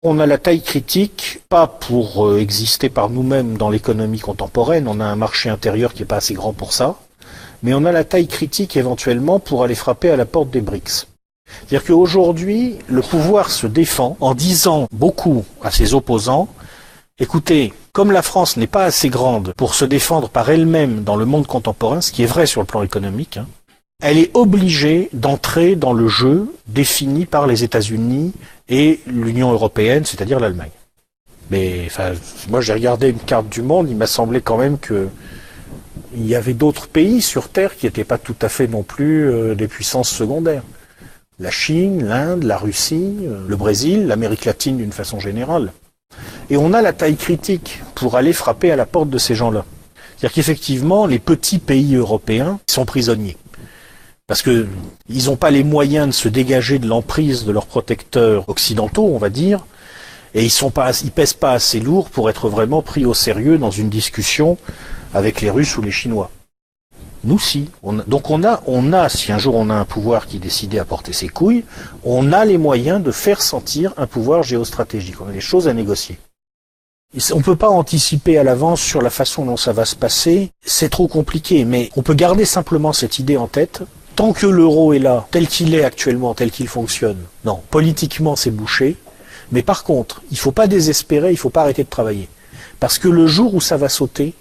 On a la taille critique, pas pour exister par nous-mêmes dans l'économie contemporaine, on a un marché intérieur qui n'est pas assez grand pour ça, mais on a la taille critique éventuellement pour aller frapper à la porte des BRICS. C'est-à-dire qu'aujourd'hui, le pouvoir se défend en disant beaucoup à ses opposants, écoutez, comme la France n'est pas assez grande pour se défendre par elle-même dans le monde contemporain, ce qui est vrai sur le plan économique, elle est obligée d'entrer dans le jeu défini par les États-Unis et l'Union européenne, c'est-à-dire l'Allemagne. Mais enfin, moi j'ai regardé une carte du monde, il m'a semblé quand même qu'il y avait d'autres pays sur Terre qui n'étaient pas tout à fait non plus des puissances secondaires. La Chine, l'Inde, la Russie, le Brésil, l'Amérique latine d'une façon générale. Et on a la taille critique pour aller frapper à la porte de ces gens-là. C'est-à-dire qu'effectivement, les petits pays européens sont prisonniers. Parce qu'ils n'ont pas les moyens de se dégager de l'emprise de leurs protecteurs occidentaux, on va dire, et ils pèsent pas assez lourd pour être vraiment pris au sérieux dans une discussion avec les Russes ou les Chinois. Nous, si. Donc on a, si un jour on a un pouvoir qui est décidé à porter ses couilles, on a les moyens de faire sentir un pouvoir géostratégique. On a des choses à négocier. On ne peut pas anticiper à l'avance sur la façon dont ça va se passer, c'est trop compliqué, mais on peut garder simplement cette idée en tête. Tant que l'euro est là, tel qu'il est actuellement, tel qu'il fonctionne, non, politiquement c'est bouché, mais par contre, il ne faut pas désespérer, il ne faut pas arrêter de travailler. Parce que le jour où ça va sauter,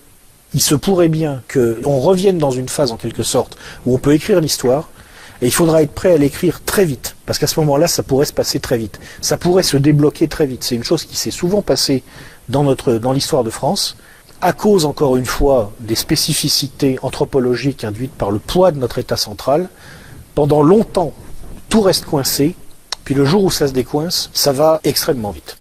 il se pourrait bien qu'on revienne dans une phase en quelque sorte où on peut écrire l'histoire, et il faudra être prêt à l'écrire très vite, parce qu'à ce moment-là, ça pourrait se passer très vite. Ça pourrait se débloquer très vite. C'est une chose qui s'est souvent passée dans l'histoire de France, à cause, encore une fois, des spécificités anthropologiques induites par le poids de notre État central. Pendant longtemps, tout reste coincé, puis le jour où ça se décoince, ça va extrêmement vite.